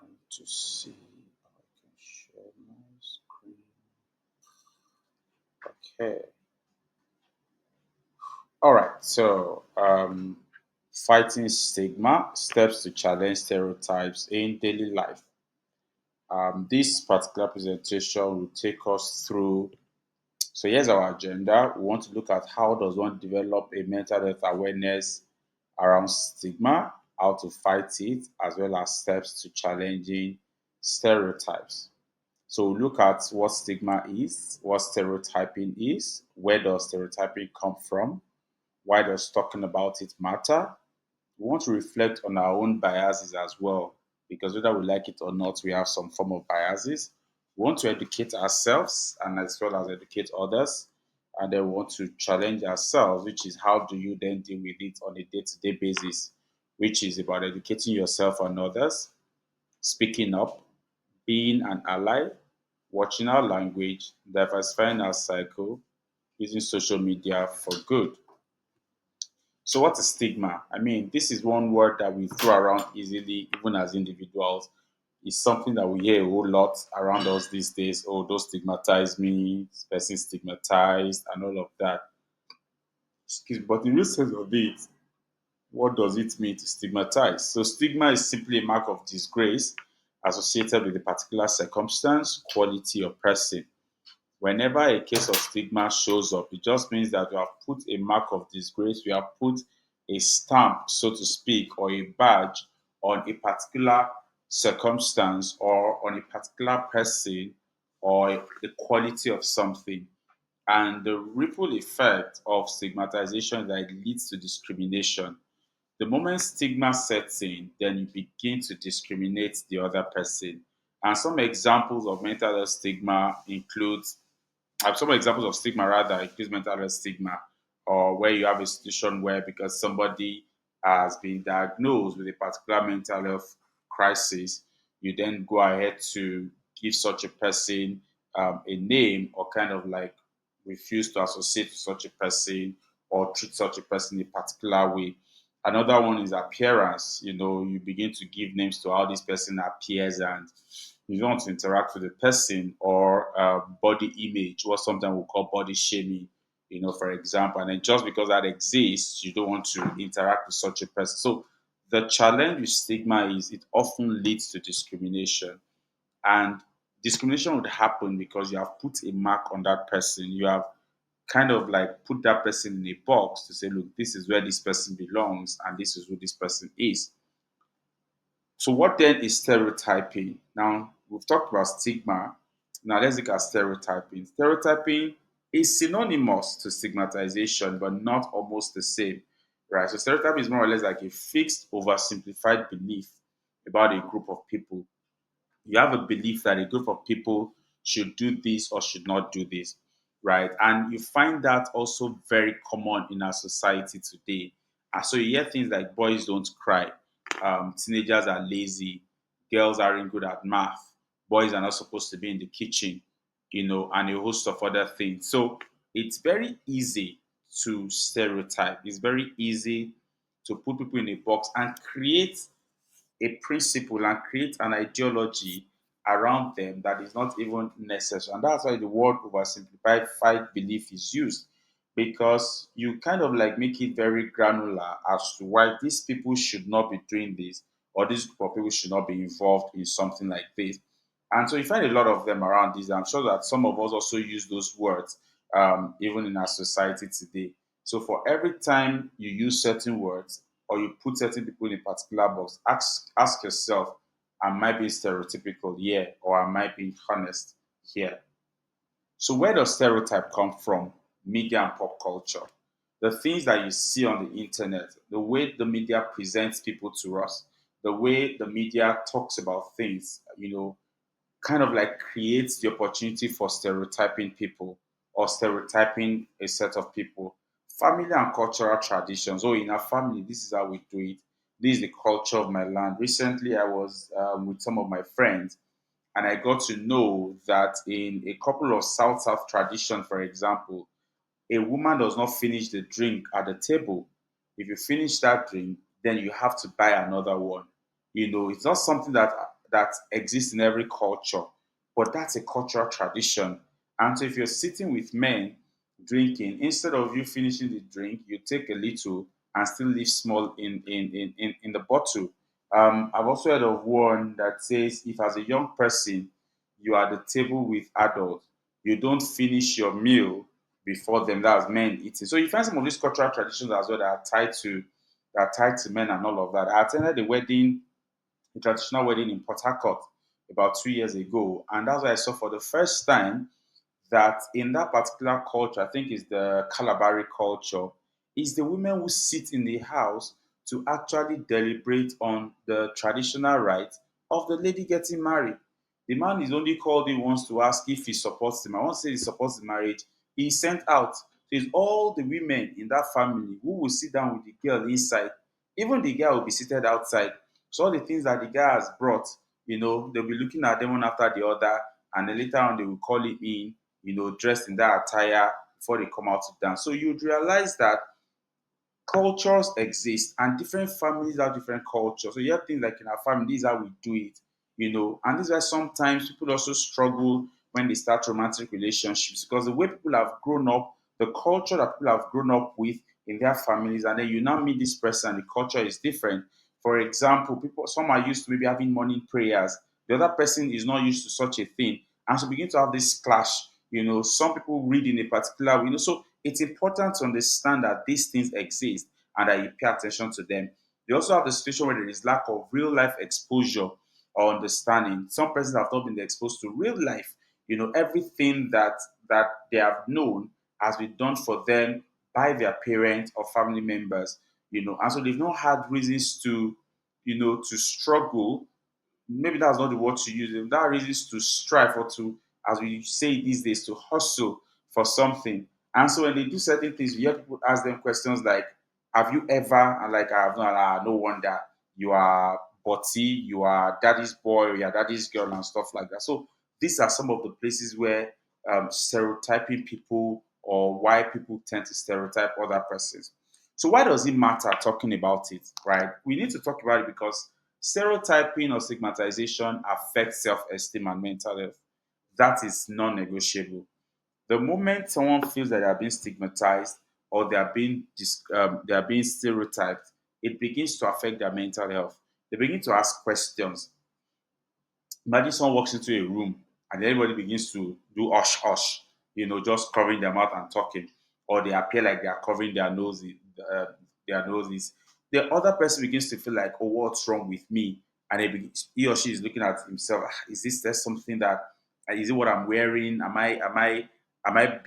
Going to see if I can share my screen. Okay. All right. Fighting stigma, steps to challenge stereotypes in daily life. This particular presentation will take us through. So here's our agenda. We want to look at how does one develop a mental health awareness around stigma, how to fight it, as well as steps to challenging stereotypes. So we look at what stigma is, what stereotyping is, where does stereotyping come from, why does talking about it matter. We want to reflect on our own biases as well, because whether we like it or not, we have some form of biases. We want to educate ourselves and as well as educate others. And then we want to challenge ourselves, which is how do you then deal with it on a day to day basis, which is about educating yourself and others, speaking up, being an ally, watching our language, diversifying our cycle, using social media for good. So, what is stigma? I mean, this is one word that we throw around easily, even as individuals. It's something that we hear a whole lot around us these days. Oh, don't stigmatize me, this person stigmatized, and all of that. But in the real sense of it, what does it mean to stigmatize? So, stigma is simply a mark of disgrace associated with a particular circumstance, quality, or person. Whenever a case of stigma shows up, it just means that you have put a mark of disgrace, you have put a stamp, so to speak, or a badge on a particular circumstance or on a particular person or the quality of something. And the ripple effect of stigmatization that it leads to discrimination. The moment stigma sets in, then you begin to discriminate the other person. And some examples of mental health stigma include some examples of stigma rather includes mental health stigma, or where you have a situation where because somebody has been diagnosed with a particular mental health crisis, you then go ahead to give such a person a name or kind of like refuse to associate with such a person or treat such a person in a particular way. Another one is appearance. You know, you begin to give names to how this person appears and you don't want to interact with the person or body image, what sometimes we call body shaming, for example. And then just because that exists, you don't want to interact with such a person. So the challenge with stigma is it often leads to discrimination. And discrimination would happen because you have put a mark on that person. You have kind of like put that person in a box to say, look, this is where this person belongs and this is who this person is. So, what then is stereotyping? Now, we've talked about stigma. Now, let's look at stereotyping. Stereotyping is synonymous to stigmatization, but not almost the same, right? So, stereotyping is more or less like a fixed, oversimplified belief about a group of people. You have a belief that a group of people should do this or should not do this, right? And you find that also very common in our society today. And so you hear things like boys don't cry, teenagers are lazy, girls aren't good at math, boys are not supposed to be in the kitchen, and a host of other things. So it's very easy to stereotype. It's very easy to put people in a box and create a principle and create an ideology around them that is not even necessary. And that's why the word oversimplified fight belief is used because you kind of like make it very granular as to why these people should not be doing this or this group of people should not be involved in something like this. And so you find a lot of them around this. I'm sure that some of us also use those words even in our society today. So for every time you use certain words, or you put certain people in a particular box, ask yourself, am I being stereotypical here or am I being honest here? So where does stereotype come from? Media and pop culture. The things that you see on the internet, the way the media presents people to us, the way the media talks about things, kind of like creates the opportunity for stereotyping people or stereotyping a set of people. Family and cultural traditions. Oh, in our family, this is how we do it. This is the culture of my land. Recently, I was with some of my friends, and I got to know that in a couple of South traditions, for example, a woman does not finish the drink at the table. If you finish that drink, then you have to buy another one. It's not something that that exists in every culture, but that's a cultural tradition. And so if you're sitting with men drinking, instead of you finishing the drink, you take a little and still leave small in the bottle. I've also heard of one that says if as a young person you are at the table with adults, you don't finish your meal before them. That's men eating. So you find some of these cultural traditions as well that are tied to men and all of that. I attended a traditional wedding in Port Harcourt about 2 years ago, and that's what I saw for the first time that in that particular culture, I think is the Calabari culture, is the women who sit in the house to actually deliberate on the traditional rights of the lady getting married. The man is only called in once to ask if he supports him. I won't say he supports the marriage. He's sent out. So it's all the women in that family who will sit down with the girl inside. Even the girl will be seated outside. So all the things that the guy has brought, they'll be looking at them one after the other, and then later on they will call him in, dressed in that attire before they come out to dance. So you'd realize that cultures exist and different families have different cultures. So you have things like in our family, this is how we do it. And this is why sometimes people also struggle when they start romantic relationships because the way people have grown up, the culture that people have grown up with in their families, and then you now meet this person, the culture is different. For example, some are used to maybe having morning prayers. The other person is not used to such a thing. And so begin to have this clash. Some people read in a particular way. So it's important to understand that these things exist and that you pay attention to them. They also have the situation where there is lack of real life exposure or understanding. Some persons have not been exposed to real life. Everything that they have known has been done for them by their parents or family members. And so they've not had reasons to struggle. Maybe that's not the word to use. If that reasons to strive or to, as we say these days, to hustle for something. And so when they do certain things, you have to ask them questions like, "Have you ever?" And like, "I have not." No wonder you are butty, you are daddy's boy, or you are daddy's girl, and stuff like that. So these are some of the places where stereotyping people or why people tend to stereotype other persons. So why does it matter talking about it, right? We need to talk about it because stereotyping or stigmatization affects self-esteem and mental health. That is non-negotiable. The moment someone feels that they are being stigmatized or they are being stereotyped, it begins to affect their mental health. They begin to ask questions. Imagine someone walks into a room and everybody begins to do hush hush, just covering their mouth and talking, or they appear like they are covering uh, their noses. The other person begins to feel like, oh, what's wrong with me? And he or she is looking at himself. Is this there something that is it what I'm wearing? Am I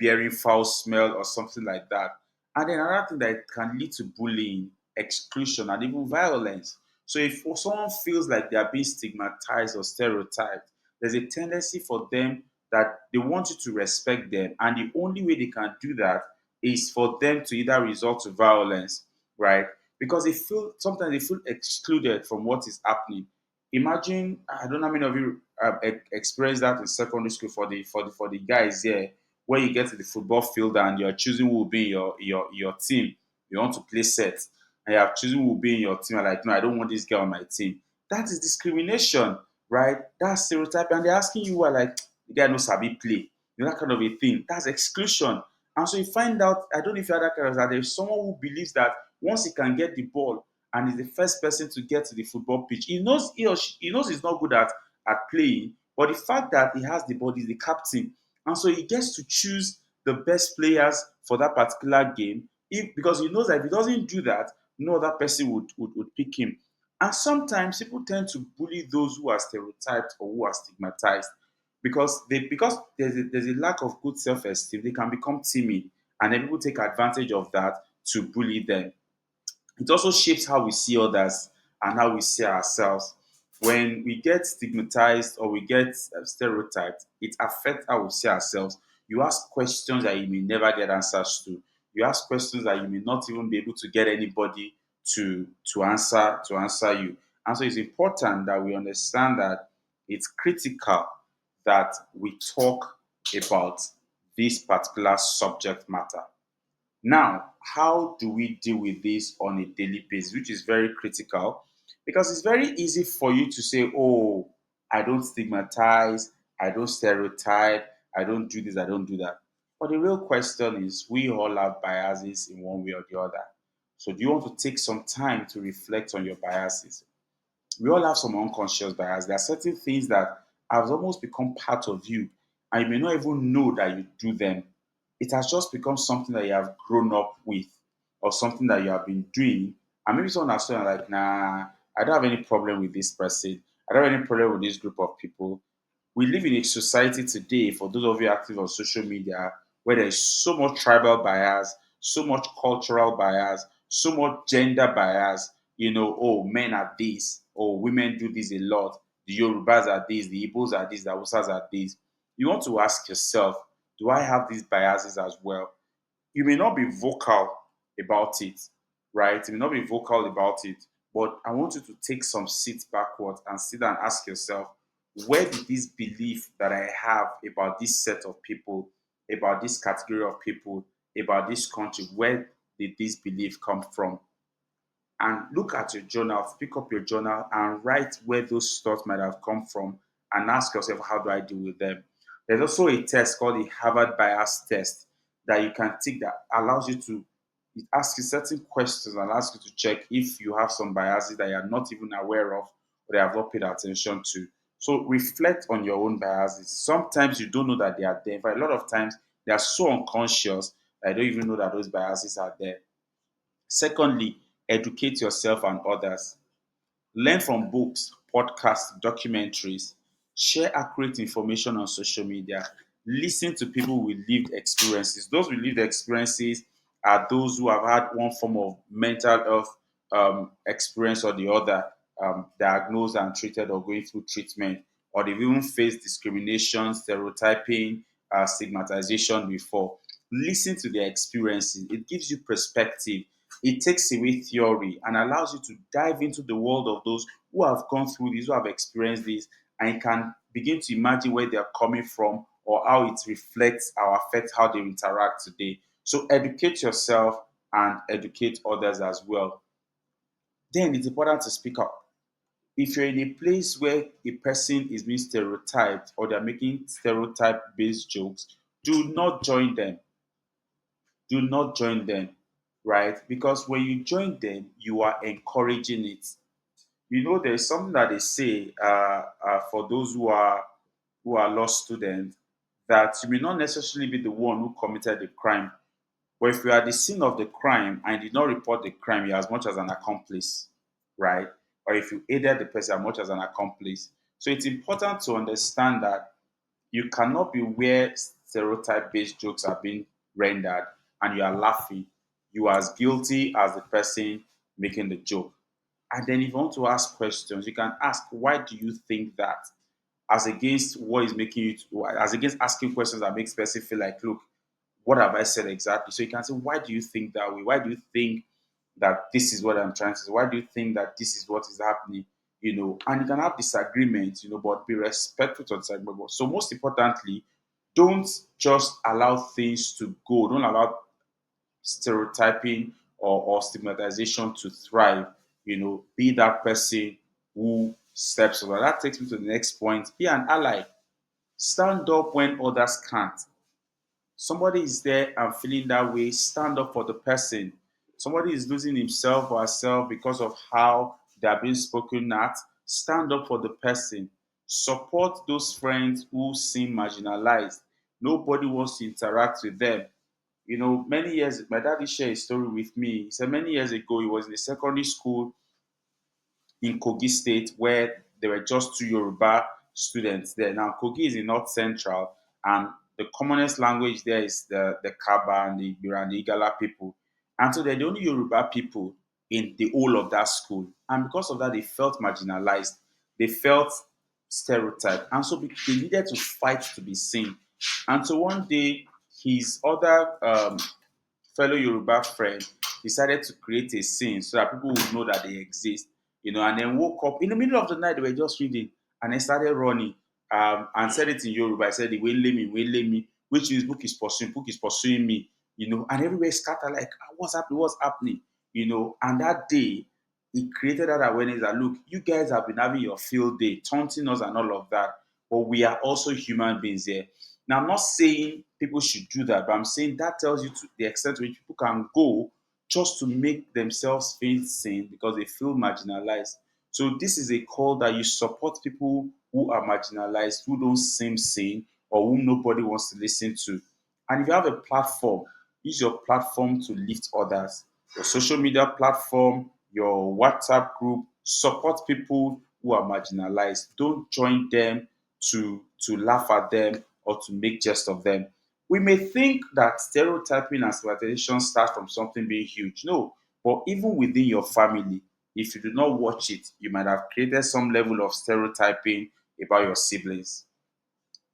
bearing foul smell or something like that? And then another thing that can lead to bullying, exclusion, and even violence. So if someone feels like they are being stigmatized or stereotyped, there's a tendency for them that they want you to respect them. And the only way they can do that is for them to either resort to violence, right? Because sometimes they feel excluded from what is happening. Imagine, I don't know how many of you experienced that in secondary school for the guys here, where you get to the football field and you're choosing who will be in your team. You want to play set and you have chosen who will be in your team. You're like, no, I don't want this girl on my team. That is discrimination, right? That's stereotype. And they're asking you, are like, the guy knows Sabi play. That kind of a thing. That's exclusion. And so you find out, I don't know if you had that kind of that there's someone who believes that once he can get the ball and is the first person to get to the football pitch, he knows he's not good at playing, but the fact that he has the ball, he's the captain. And so he gets to choose the best players for that particular game. Because he knows that if he doesn't do that, no other person would pick him. And sometimes people tend to bully those who are stereotyped or who are stigmatized because there's a lack of good self-esteem. They can become timid, and then people take advantage of that to bully them. It also shapes how we see others and how we see ourselves. When we get stigmatized or we get stereotyped, it affects how we see ourselves. You ask questions that you may never get answers to. You ask questions that you may not even be able to get anybody to answer you. And so it's important that we understand that it's critical that we talk about this particular subject matter. Now, how do we deal with this on a daily basis, which is very critical because it's very easy for you to say, oh, I don't stigmatize, I don't stereotype, I don't do this, I don't do that. But the real question is we all have biases in one way or the other. So do you want to take some time to reflect on your biases? We all have some unconscious bias. There are certain things that have almost become part of you, and you may not even know that you do them. It has just become something that you have grown up with, or something that you have been doing. And maybe someone has told you, like, nah, I don't have any problem with this person. I don't have any problem with this group of people. We live in a society today, for those of you active on social media, where there is so much tribal bias, so much cultural bias, so much gender bias. Oh, men are this, oh, women do this a lot, the Yorubas are this, the Igbos are this, the Hausas are this. You want to ask yourself, do I have these biases as well? You may not be vocal about it, right? You may not be vocal about it, but I want you to take some seats backwards and sit and ask yourself, where did this belief that I have about this set of people, about this category of people, about this country, where did this belief come from? And look at your journal, pick up your journal and write where those thoughts might have come from and ask yourself, how do I deal with them? There's also a test called the Harvard Bias Test that you can take that allows you to, it asks you certain questions and asks you to check if you have some biases that you're not even aware of or they have not paid attention to. So reflect on your own biases. Sometimes you don't know that they are there. But a lot of times they are so unconscious that I don't even know that those biases are there. Secondly, educate yourself and others. Learn from books, podcasts, documentaries. Share accurate information on social media. Listen to people with lived experiences. Those with lived experiences are those who have had one form of mental health experience or the other, diagnosed and treated or going through treatment, or they've even faced discrimination, stereotyping, stigmatization before. Listen to their experiences. It gives you perspective. It takes away theory and allows you to dive into the world of those who have gone through this, who have experienced this, and you can begin to imagine where they're coming from or how it reflects or affects how they interact today. So educate yourself and educate others as well. Then it's important to speak up. If you're in a place where a person is being stereotyped or they're making stereotype based jokes, do not join them. Do not join them, right? Because when you join them, you are encouraging it. There's something that they say for those who are law students, that you may not necessarily be the one who committed the crime, but if you are the scene of the crime and did not report the crime, you're as much as an accomplice, right? Or if you aided the person as much as an accomplice. So it's important to understand that you cannot be where stereotype based jokes are being rendered and you are laughing. You are as guilty as the person making the joke. And then if you want to ask questions, you can ask, why do you think that? As against what is making you, as against asking questions that makes person feel like, look, what have I said exactly? So you can say, why do you think that way? Why do you think that this is what I'm trying to say? Why do you think that this is what is happening? And you can have disagreements, but be respectful to disagreement. So most importantly, don't just allow things to go. Don't allow stereotyping or stigmatization to thrive. Be that person who steps over. That takes me to the next point. Be an ally. Stand up when others can't. Somebody is there and feeling that way, stand up for the person. Somebody is losing himself or herself because of how they are being spoken at, stand up for the person. Support those friends who seem marginalized. Nobody wants to interact with them. Many years, my daddy shared a story with me. He said many years ago, he was in a secondary school in Kogi State where there were just two Yoruba students there. Now, Kogi is in North Central, and the commonest language there is the Kaba and the Ibira and the Igala people. And so they're the only Yoruba people in the whole of that school. And because of that, they felt marginalized. They felt stereotyped. And so they needed to fight to be seen. And so one day, his other fellow Yoruba friend decided to create a scene so that people would know that they exist, and then woke up in the middle of the night. They were just reading and then started running and said it in Yoruba. I said, wait, let me, which means book is pursuing me, and everywhere scattered like, "Ah, what's happening, and that day it created that awareness that look, you guys have been having your field day, taunting us and all of that, but we are also human beings here. Now, I'm not saying people should do that, but I'm saying that tells you to the extent to which people can go just to make themselves feel seen because they feel marginalized. So this is a call that you support people who are marginalized, who don't seem seen, or whom nobody wants to listen to. And if you have a platform, use your platform to lift others. Your social media platform, your WhatsApp group, support people who are marginalized. Don't join them to laugh at them or to make jest of them. We may think that stereotyping and stigmatization start from something being huge. No, but even within your family, if you do not watch it, you might have created some level of stereotyping about your siblings.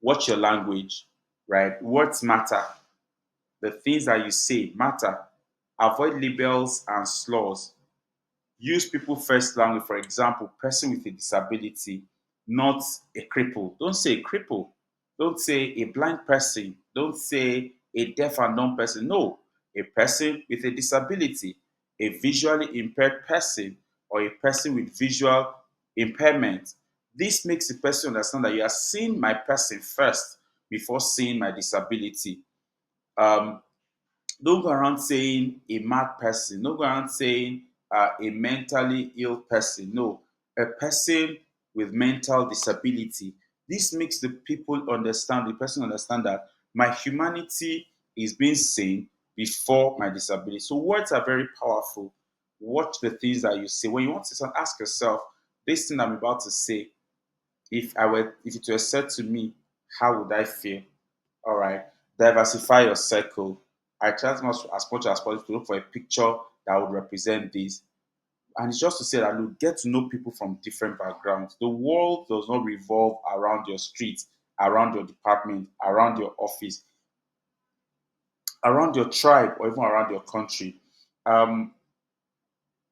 Watch your language, right? Words matter. The things that you say matter. Avoid labels and slurs. Use people first language. For example, person with a disability, not a cripple. Don't say a cripple. Don't say a blind person. Don't say a deaf and dumb person. No, a person with a disability, a visually impaired person, or a person with visual impairment. This makes the person understand that you are seeing my person first before seeing my disability. Um, don't go around saying a mad person. Don't go around saying a mentally ill person. No, a person with mental disability. This makes the person understand that my humanity is being seen before my disability. So words are very powerful. Watch the things that you say. When you want to say something, ask yourself, this thing I'm about to say, if it were said to me, how would I feel? All right. Diversify your circle. I try as much as possible to look for a picture that would represent this. And it's just to say that look, get to know people from different backgrounds. The world does not revolve around your street, around your department, around your office, around your tribe, or even around your country. Um,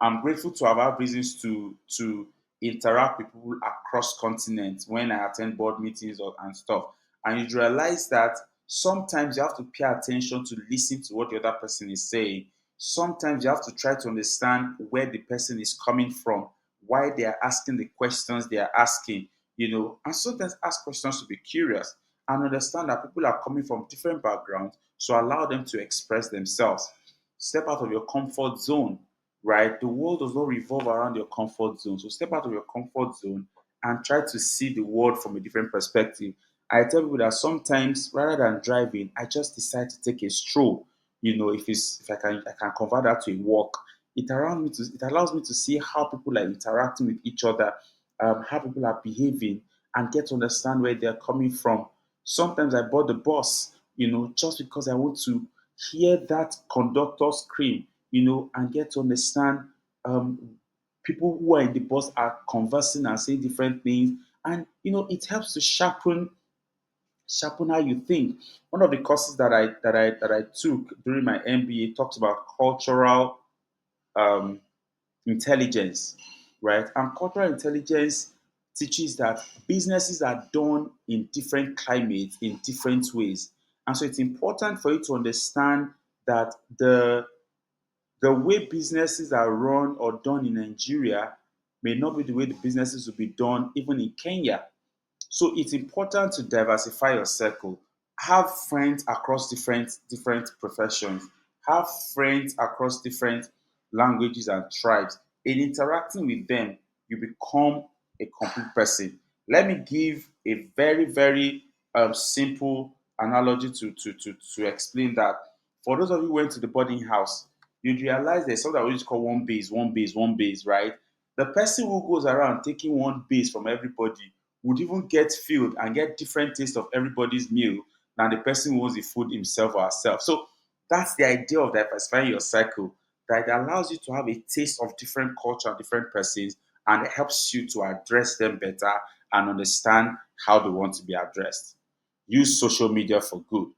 I'm grateful to have had reasons to interact with people across continents when I attend board meetings and stuff. And you realize that sometimes you have to pay attention to listen to what the other person is saying. Sometimes you have to try to understand where the person is coming from, why they are asking the questions they are asking, and sometimes ask questions to be curious and understand that people are coming from different backgrounds. So allow them to express themselves. Step out of your comfort zone, right? The world does not revolve around your comfort zone. So step out of your comfort zone and try to see the world from a different perspective. I tell people that sometimes rather than driving, I just decide to take a stroll. If I can convert that to a walk, it allows me to see how people are interacting with each other, how people are behaving, and get to understand where they're coming from. Sometimes I board the bus, just because I want to hear that conductor scream, and get to understand um, people who are in the bus are conversing and saying different things. And it helps to sharpen how you think. One of the courses that I took during my MBA talks about cultural um, intelligence, right? And cultural intelligence teaches that businesses are done in different climates, in different ways. And so it's important for you to understand that the way businesses are run or done in Nigeria may not be the way the businesses will be done even in Kenya. So it's important to diversify your circle. Have friends across different professions. Have friends across different languages and tribes. In interacting with them, you become a complete person. Let me give a very, very simple analogy to explain that. For those of you who went to the boarding house, you'd realize there's something that we just call one base, right? The person who goes around taking one base from everybody would even get filled and get different taste of everybody's meal than the person who wants the food himself or herself. So that's the idea of diversifying your cycle. That it allows you to have a taste of different culture and different persons, and it helps you to address them better and understand how they want to be addressed. Use social media for good.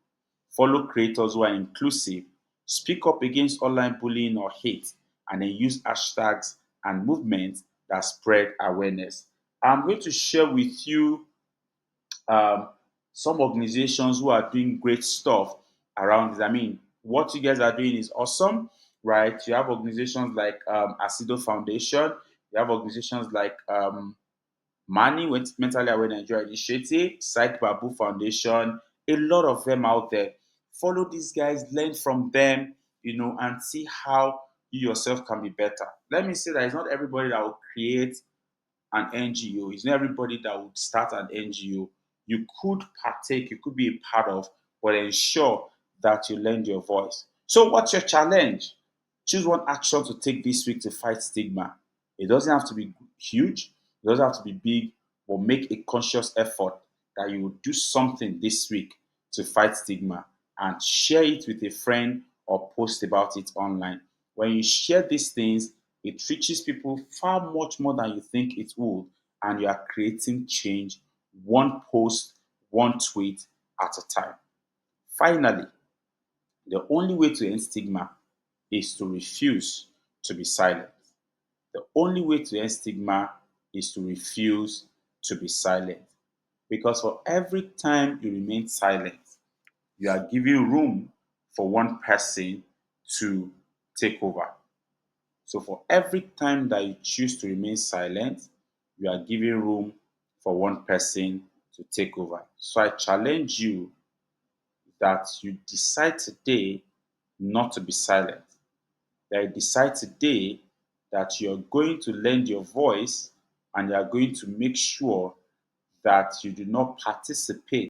Follow creators who are inclusive. Speak up against online bullying or hate, and then use hashtags and movements that spread awareness. I'm going to share with you um, some organizations who are doing great stuff around this. I mean, what you guys are doing is awesome. right? You have organizations like Asido Foundation. You have organizations like Mani with Mentally Aware Nigeria Initiative, Psych Babu Foundation, a lot of them out there. Follow these guys, learn from them, and see how you yourself can be better. Let me say that it's not everybody that will create an NGO. It's not everybody that would start an NGO. You could partake, you could be a part of, but ensure that you lend your voice. So, what's your challenge? Choose one action to take this week to fight stigma. It doesn't have to be huge, it doesn't have to be big, but make a conscious effort that you will do something this week to fight stigma and share it with a friend or post about it online. When you share these things, it reaches people far much more than you think it would, and you are creating change one post, one tweet at a time. Finally, the only way to end stigma is to refuse to be silent. The only way to end stigma is to refuse to be silent. Because for every time you remain silent, you are giving room for one person to take over. So for every time that you choose to remain silent, you are giving room for one person to take over. So I challenge you that you decide today not to be silent. That you decide today that you're going to lend your voice and you are going to make sure that you do not participate